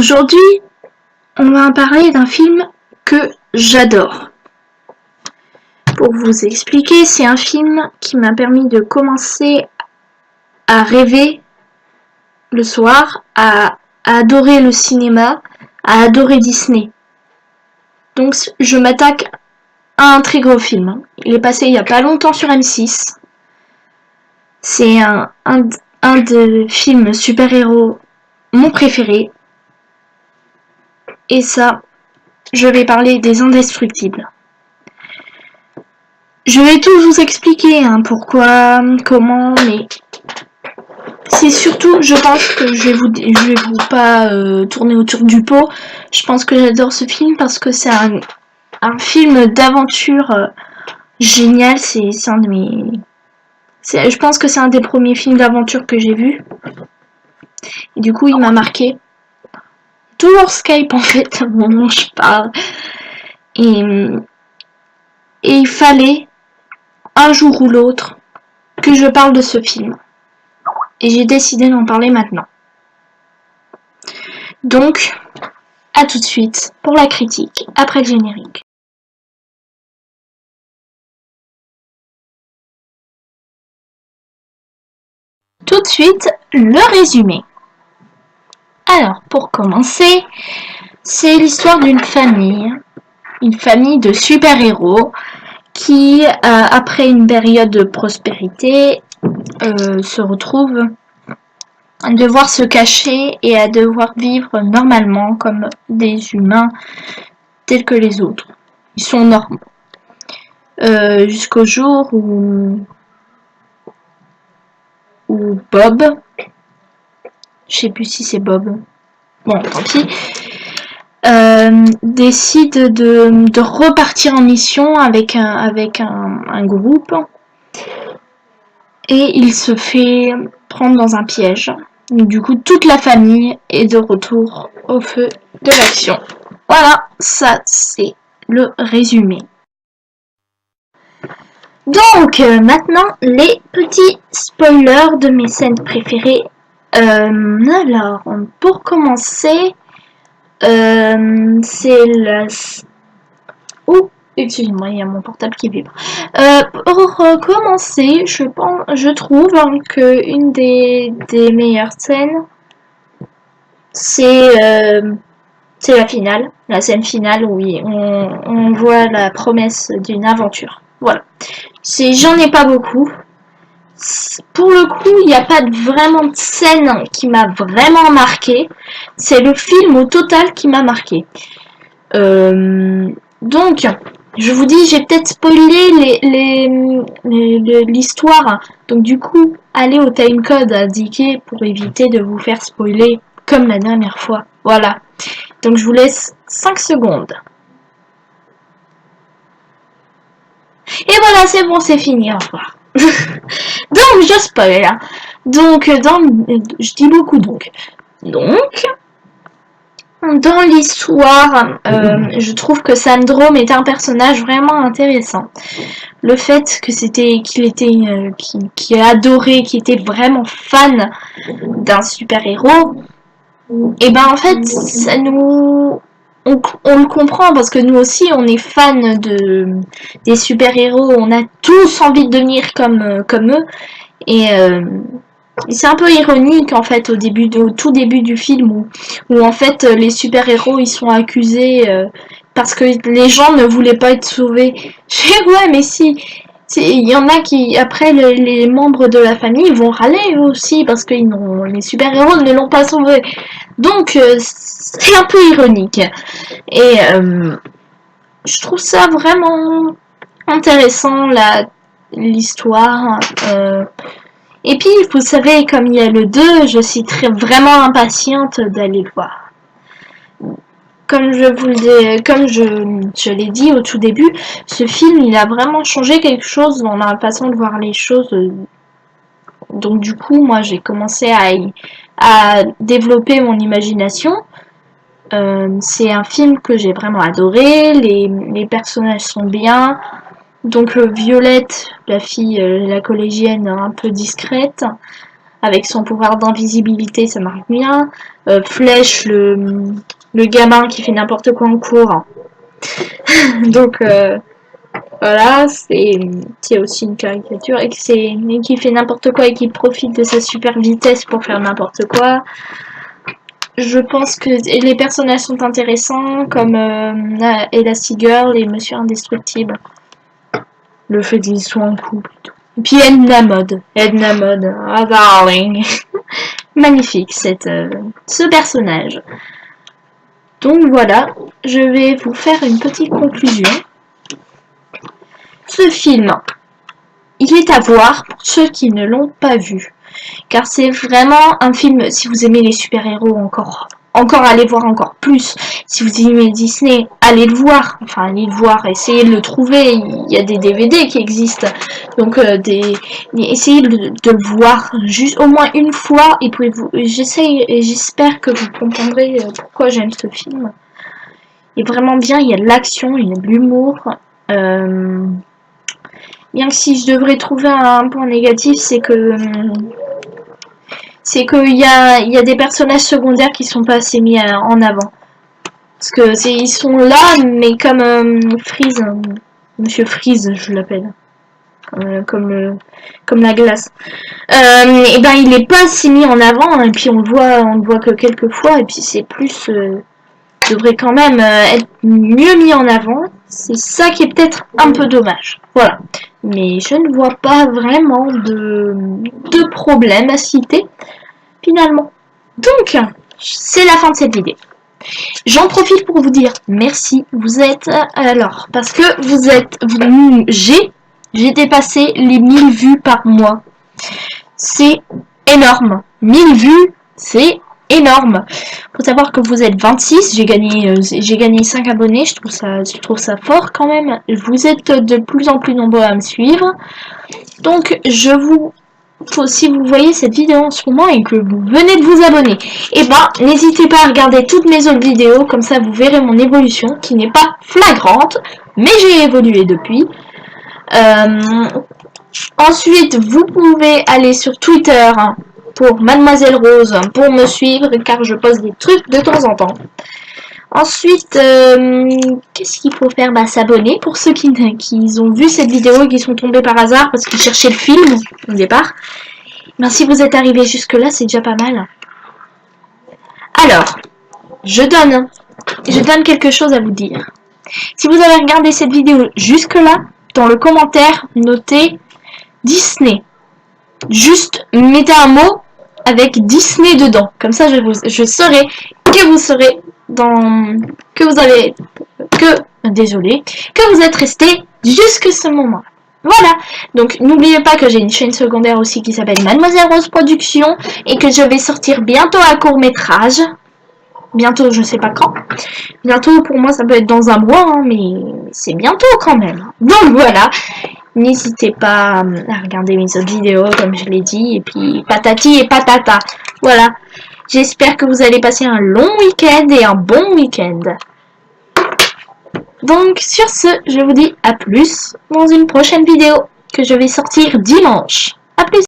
Aujourd'hui, on va parler d'un film que j'adore. Pour vous expliquer, c'est un film qui m'a permis de commencer à rêver le soir, à adorer le cinéma, à adorer Disney. Donc je m'attaque à un très gros film. Il est passé il y a pas longtemps sur M6. C'est un des films super-héros mon préféré. Et ça, je vais parler des Indestructibles. Je vais tout vous expliquer, pourquoi, comment, mais c'est surtout, je pense que je vais vous pas tourner autour du pot. Je pense que j'adore ce film parce que c'est un film d'aventure génial. C'est un de mes, je pense que c'est un des premiers films d'aventure que j'ai vu. Et du coup, il m'a marqué. Toujours Skype en fait, au moment où je parle. Et il fallait un jour ou l'autre que je parle de ce film. Et j'ai décidé d'en parler maintenant. Donc, à tout de suite pour la critique, après le générique. Tout de suite, le résumé. Alors, pour commencer, c'est l'histoire d'une famille de super-héros qui, après une période de prospérité, se retrouve à devoir se cacher et à devoir vivre normalement comme des humains tels que les autres. Ils sont normaux. Jusqu'au jour où Bob, je sais plus si c'est Bob, bon tant pis, décide de repartir en mission avec un groupe et il se fait prendre dans un piège. Du coup, toute la famille est de retour au feu de l'action. Voilà, ça c'est le résumé. Donc, maintenant, les petits spoilers de mes scènes préférées. Alors, pour commencer, c'est la... Oh, excusez-moi, il y a mon portable qui vibre. Pour commencer, je trouve que une des meilleures scènes, c'est la finale, la scène finale où on voit la promesse d'une aventure. Voilà. J'en ai pas beaucoup. Pour le coup, il n'y a pas vraiment de scène qui m'a vraiment marqué. C'est le film au total qui m'a marqué. Donc, je vous dis, j'ai peut-être spoilé l'histoire. Donc du coup, allez au timecode indiqué pour éviter de vous faire spoiler comme la dernière fois. Voilà. Donc je vous laisse 5 secondes. Et voilà, c'est bon, c'est fini. Au revoir. Donc, je spoil. Donc, je dis beaucoup donc. Donc, dans l'histoire, je trouve que Sam Drome est un personnage vraiment intéressant. Le fait que qu'il adorait, qu'il était vraiment fan d'un super-héros, et ben en fait, ça nous... On le comprend parce que nous aussi on est fan des super-héros, on a tous envie de devenir comme eux et c'est un peu ironique en fait au tout début du film où en fait les super-héros ils sont accusés parce que les gens ne voulaient pas être sauvés. Ouais mais si il y en a qui après les membres de la famille ils vont râler eux aussi parce que les super-héros ne l'ont pas sauvé. Donc c'est un peu ironique. Et je trouve ça vraiment intéressant l'histoire. Et puis, vous savez, comme il y a le 2, je suis vraiment impatiente d'aller le voir. Comme je l'ai dit au tout début, ce film, il a vraiment changé quelque chose dans ma façon de voir les choses. Donc du coup, moi, j'ai commencé à développer mon imagination. C'est un film que j'ai vraiment adoré. Les personnages sont bien. Donc Violette, la fille, la collégienne un peu discrète, avec son pouvoir d'invisibilité, ça marche bien. Flèche, le gamin qui fait n'importe quoi en cours. Donc voilà, c'est aussi une caricature et qui fait n'importe quoi et qui profite de sa super vitesse pour faire n'importe quoi. Je pense que les personnages sont intéressants, comme Elastigirl et Monsieur Indestructible. Le fait qu'ils soient en couple et tout. Et puis Edna Mode, ah darling. Magnifique ce personnage. Donc voilà, je vais vous faire une petite conclusion. Ce film, il est à voir pour ceux qui ne l'ont pas vu. Car c'est vraiment un film, si vous aimez les super-héros encore allez voir encore plus. Si vous aimez Disney, allez le voir. Enfin, allez le voir, essayez de le trouver. Il y a des DVD qui existent. Donc, essayez de le voir juste au moins une fois. Et j'espère que vous comprendrez pourquoi j'aime ce film. Il est vraiment bien, il y a de l'action, il y a de l'humour. Bien que si je devrais trouver un point négatif, c'est qu'il y a des personnages secondaires qui sont pas assez mis en avant. Parce que ils sont là, mais comme Freeze, Monsieur Freeze, je l'appelle, comme la glace. Et ben il est pas assez mis en avant, hein, et puis on le voit que quelques fois, et puis c'est plus devrait quand même être mieux mis en avant. C'est ça qui est peut-être un peu dommage. Voilà. Mais je ne vois pas vraiment de problème à citer, finalement. Donc, c'est la fin de cette vidéo. J'en profite pour vous dire merci. Vous êtes... alors, parce que j'ai dépassé les 1000 vues par mois. C'est énorme. 1000 vues, c'est énorme. Faut savoir que vous êtes 26, j'ai gagné 5 abonnés, je trouve ça fort quand même. Vous êtes de plus en plus nombreux à me suivre. Donc si vous voyez cette vidéo en ce moment et que vous venez de vous abonner, et ben n'hésitez pas à regarder toutes mes autres vidéos, comme ça vous verrez mon évolution qui n'est pas flagrante, mais j'ai évolué depuis. Ensuite, vous pouvez aller sur Twitter pour Mademoiselle Rose pour me suivre car je poste des trucs de temps en temps. Ensuite, qu'est-ce qu'il faut faire? S'abonner pour ceux qui ont vu cette vidéo et qui sont tombés par hasard parce qu'ils cherchaient le film au départ. Si vous êtes arrivé jusque là, c'est déjà pas mal. Alors, je donne quelque chose à vous dire. Si vous avez regardé cette vidéo jusque là, dans le commentaire, notez Disney. Juste mettez un mot avec Disney dedans. Comme ça, je saurai que vous serez que vous êtes resté jusque ce moment. Voilà. Donc, n'oubliez pas que j'ai une chaîne secondaire aussi qui s'appelle Mademoiselle Rose Productions et que je vais sortir bientôt un court-métrage. Bientôt, je sais pas quand. Bientôt, pour moi, ça peut être dans un mois, hein, mais c'est bientôt quand même. Donc, voilà. N'hésitez pas à regarder mes autres vidéos, comme je l'ai dit, et puis patati et patata. Voilà. J'espère que vous allez passer un long week-end et un bon week-end. Donc, sur ce, je vous dis à plus dans une prochaine vidéo que je vais sortir dimanche. À plus!